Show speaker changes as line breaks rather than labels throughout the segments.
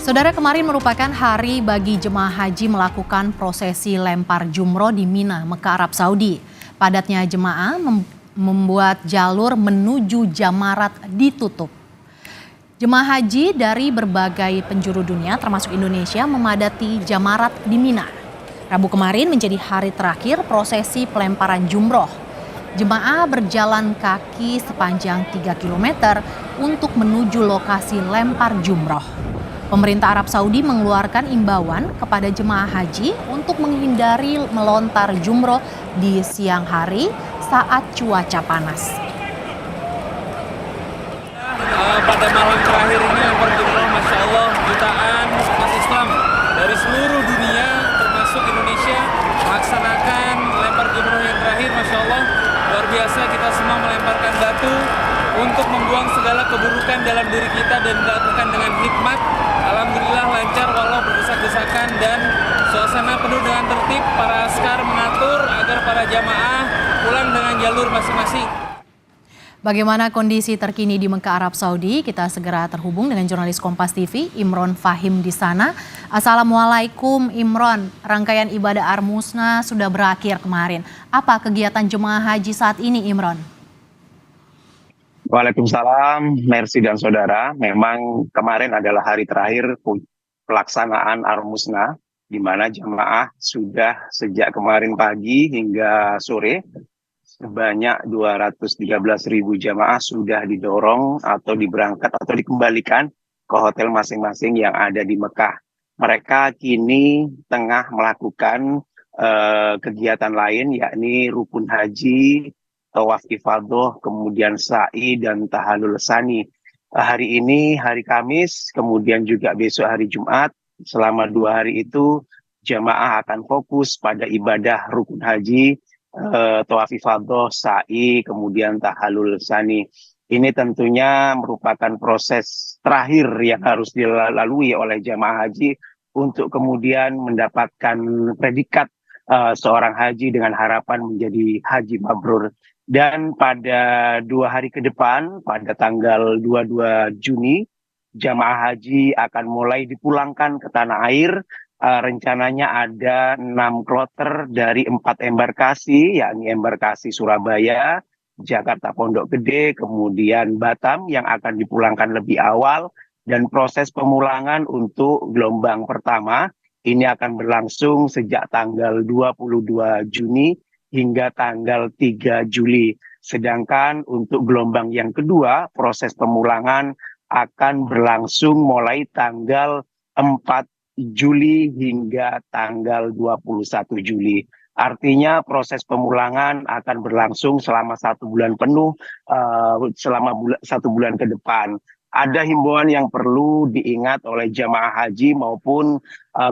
Saudara, kemarin merupakan hari bagi jemaah haji melakukan prosesi lempar jumroh di Mina, Mekah, Arab Saudi. Padatnya jemaah membuat jalur menuju Jamarat ditutup. Jemaah haji dari berbagai penjuru dunia termasuk Indonesia memadati Jamarat di Mina. Rabu kemarin menjadi hari terakhir prosesi pelemparan jumroh. Jemaah berjalan kaki sepanjang 3 km untuk menuju lokasi lempar jumroh. Pemerintah Arab Saudi mengeluarkan imbauan kepada jemaah haji untuk menghindari melontar jumroh di siang hari saat cuaca panas.
Pada malam terakhir ini lempar jumroh, Masya Allah, jutaan umat Islam dari seluruh dunia termasuk Indonesia melaksanakan lempar jumroh yang terakhir. Masya Allah, luar biasa, kita semua melemparkan batu untuk membuang segala keburukan dalam diri kita dan dilakukan dengan hikmat. Alhamdulillah lancar walau berdesak-desakan dan suasana penuh dengan tertib. Para askar mengatur agar para jamaah pulang dengan jalur masing-masing.
Bagaimana kondisi terkini di Mekah, Arab Saudi? Kita segera terhubung dengan jurnalis Kompas TV, Imron Fahim di sana. Assalamualaikum Imron, rangkaian ibadah Armusna sudah berakhir kemarin. Apa kegiatan jemaah haji saat ini, Imron?
Waalaikumsalam, Mercy dan saudara. Memang kemarin adalah hari terakhir pelaksanaan Armusna, di mana jemaah sudah sejak kemarin pagi hingga sore sebanyak 213.000 jamaah sudah didorong atau diberangkat atau dikembalikan ke hotel masing-masing yang ada di Mekah. Mereka kini tengah melakukan kegiatan lain, yakni rukun haji, tawaf ifadah, kemudian sa'i dan tahallul tsani. Hari ini hari Kamis, kemudian juga besok hari Jumat. Selama 2 hari itu jamaah akan fokus pada ibadah rukun haji, tawaf ifadah, sa'i, kemudian tahallul tsani. Ini tentunya merupakan proses terakhir yang harus dilalui oleh jamaah haji untuk kemudian mendapatkan predikat seorang haji dengan harapan menjadi haji mabrur. Dan pada 2 hari ke depan, pada tanggal 22 Juni, jamaah haji akan mulai dipulangkan ke tanah air. Rencananya ada 6 kloter dari 4 embarkasi, yakni embarkasi Surabaya, Jakarta Pondok Gede, kemudian Batam yang akan dipulangkan lebih awal. Dan proses pemulangan untuk gelombang pertama ini akan berlangsung sejak tanggal 22 Juni hingga tanggal 3 Juli. Sedangkan untuk gelombang yang kedua, proses pemulangan akan berlangsung mulai tanggal 4 Juli hingga tanggal 21 Juli. Artinya proses pemulangan akan berlangsung selama 1 bulan penuh, selama 1 bulan ke depan. Ada himbauan yang perlu diingat oleh jamaah haji maupun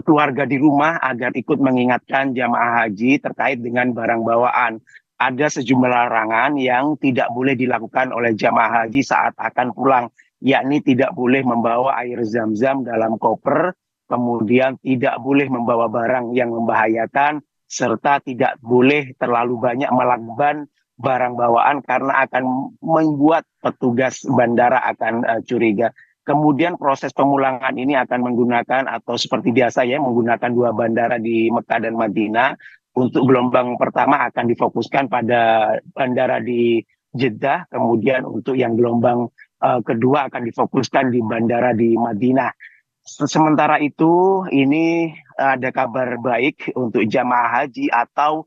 keluarga di rumah agar ikut mengingatkan jamaah haji terkait dengan barang bawaan. Ada sejumlah larangan yang tidak boleh dilakukan oleh jamaah haji saat akan pulang, yakni tidak boleh membawa air zam-zam dalam koper, kemudian tidak boleh membawa barang yang membahayakan, serta tidak boleh terlalu banyak melakban barang bawaan karena akan membuat petugas bandara akan curiga. Kemudian proses pemulangan ini akan menggunakan atau seperti biasa ya menggunakan 2 bandara di Mekah dan Madinah. Untuk gelombang pertama akan difokuskan pada bandara di Jeddah, kemudian untuk yang gelombang kedua akan difokuskan di bandara di Madinah. Sementara itu ini ada kabar baik untuk jamaah haji atau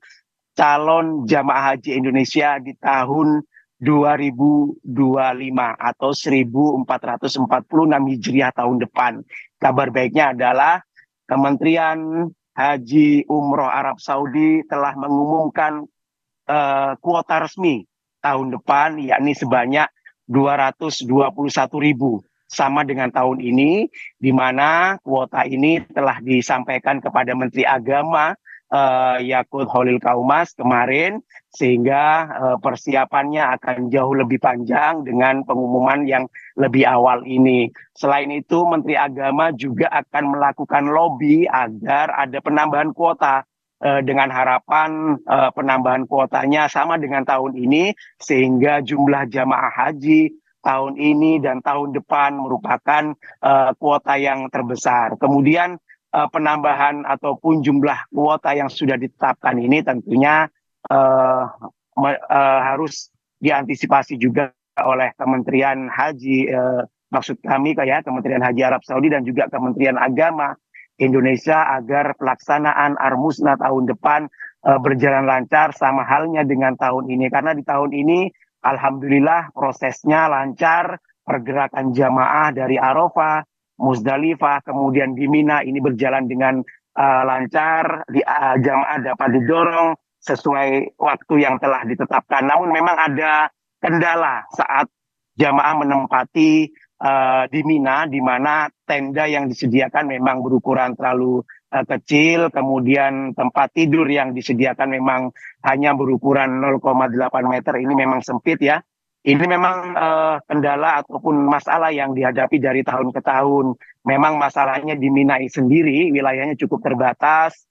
calon jamaah haji Indonesia di tahun 2025 atau 1446 Hijriah tahun depan. Kabar baiknya adalah Kementerian Haji Umroh Arab Saudi telah mengumumkan kuota resmi tahun depan, yakni sebanyak 221.000. Sama dengan tahun ini, di mana kuota ini telah disampaikan kepada Menteri Agama Yakut Khalil Kaumas kemarin, sehingga persiapannya akan jauh lebih panjang dengan pengumuman yang lebih awal ini. Selain itu, Menteri Agama juga akan melakukan lobby agar ada penambahan kuota dengan harapan penambahan kuotanya sama dengan tahun ini, sehingga jumlah jamaah haji tahun ini dan tahun depan merupakan kuota yang terbesar. Kemudian penambahan ataupun jumlah kuota yang sudah ditetapkan ini tentunya harus diantisipasi juga oleh Kementerian Haji, maksud kami kayak Kementerian Haji Arab Saudi dan juga Kementerian Agama Indonesia agar pelaksanaan Armusna tahun depan berjalan lancar sama halnya dengan tahun ini. Karena di tahun ini alhamdulillah prosesnya lancar, pergerakan jamaah dari Arafah, Musdalifah, kemudian di Mina ini berjalan dengan lancar, jamaah dapat didorong sesuai waktu yang telah ditetapkan. Namun memang ada kendala saat jamaah menempati di Mina, di mana tenda yang disediakan memang berukuran terlalu kecil, kemudian tempat tidur yang disediakan memang hanya berukuran 0,8 meter, ini memang sempit ya. Ini memang kendala ataupun masalah yang dihadapi dari tahun ke tahun. Memang masalahnya di Mina sendiri, wilayahnya cukup terbatas,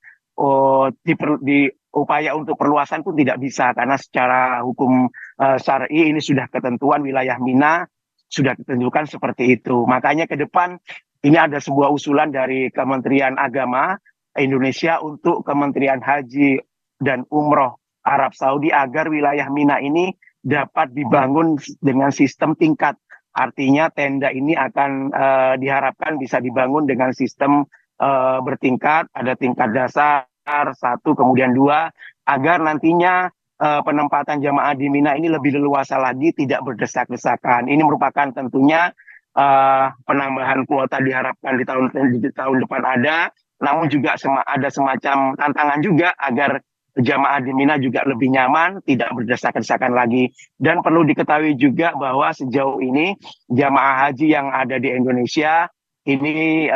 di upaya untuk perluasan pun tidak bisa karena secara hukum syar'i ini sudah ketentuan wilayah Mina sudah ditentukan seperti itu. Makanya ke depan ini ada sebuah usulan dari Kementerian Agama Indonesia untuk Kementerian Haji dan Umroh Arab Saudi agar wilayah Mina ini dapat dibangun dengan sistem tingkat. Artinya tenda ini akan diharapkan bisa dibangun dengan sistem bertingkat, ada tingkat dasar 1, kemudian 2, agar nantinya penempatan jamaah di Mina ini lebih leluasa lagi, tidak berdesak-desakan. Ini merupakan tentunya penambahan kuota diharapkan di tahun depan ada, namun juga ada semacam tantangan juga agar jamaah di Mina juga lebih nyaman, tidak berdesak-desakan lagi. Dan perlu diketahui juga bahwa sejauh ini jamaah haji yang ada di Indonesia ini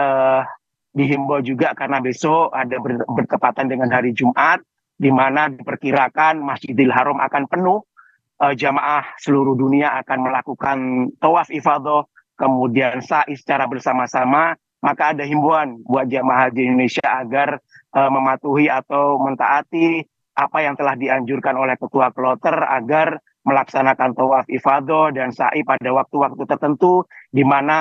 dihimbau juga karena besok ada bertepatan dengan hari Jumat, di mana diperkirakan Masjidil Haram akan penuh, jamaah seluruh dunia akan melakukan tawaf ifadah, kemudian sa'i secara bersama-sama. Maka ada himbauan buat jamaah haji Indonesia agar mematuhi atau mentaati apa yang telah dianjurkan oleh Ketua Kloter agar melaksanakan tawaf ifadah dan sa'i pada waktu-waktu tertentu di mana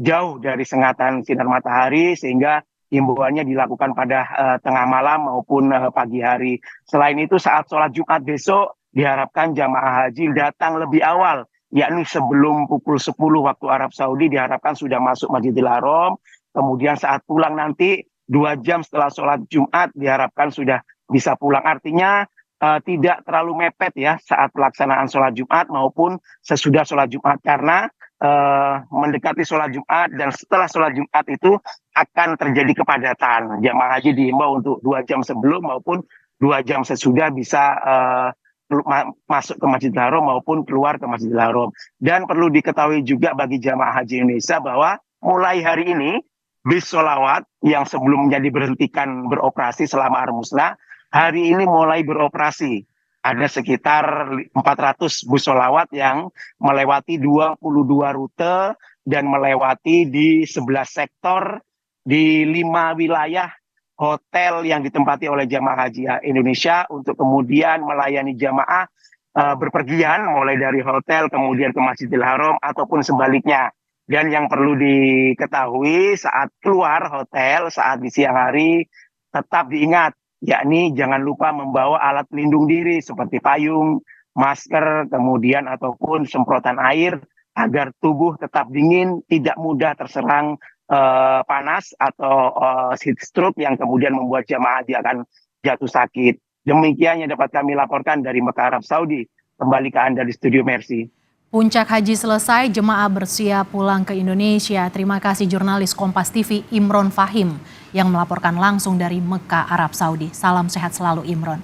jauh dari sengatan sinar matahari, sehingga himbauannya dilakukan pada tengah malam maupun pagi hari. Selain itu saat sholat Jumat besok diharapkan jamaah haji datang lebih awal, yakni sebelum pukul 10 waktu Arab Saudi diharapkan sudah masuk Masjidil Haram. Kemudian saat pulang nanti 2 jam setelah sholat Jumat diharapkan sudah bisa pulang. Artinya tidak terlalu mepet ya saat pelaksanaan sholat Jumat maupun sesudah sholat Jumat, karena mendekati sholat Jumat dan setelah sholat Jumat itu akan terjadi kepadatan. Jamaah haji diimbau untuk 2 jam sebelum maupun 2 jam sesudah bisa masuk ke Masjidil Haram maupun keluar ke Masjidil Haram. Dan perlu diketahui juga bagi jamaah haji Indonesia bahwa mulai hari ini bis sholawat yang sebelumnya diberhentikan beroperasi selama Armusna, hari ini mulai beroperasi. Ada sekitar 400 bus sholawat yang melewati 22 rute dan melewati di 11 sektor di 5 wilayah hotel yang ditempati oleh jamaah haji Indonesia untuk kemudian melayani jamaah berpergian mulai dari hotel kemudian ke Masjidil Haram ataupun sebaliknya. Dan yang perlu diketahui saat keluar hotel saat di siang hari tetap diingat, yakni jangan lupa membawa alat pelindung diri seperti payung, masker, kemudian ataupun semprotan air agar tubuh tetap dingin, tidak mudah terserang panas atau heat stroke yang kemudian membuat jamaah haji akan jatuh sakit. Demikian yang dapat kami laporkan dari Mekah, Arab Saudi. Kembali ke Anda di Studio Mercy.
Puncak haji selesai, jemaah bersiap pulang ke Indonesia. Terima kasih jurnalis Kompas TV Imron Fahim yang melaporkan langsung dari Mekah, Arab Saudi. Salam sehat selalu Imron.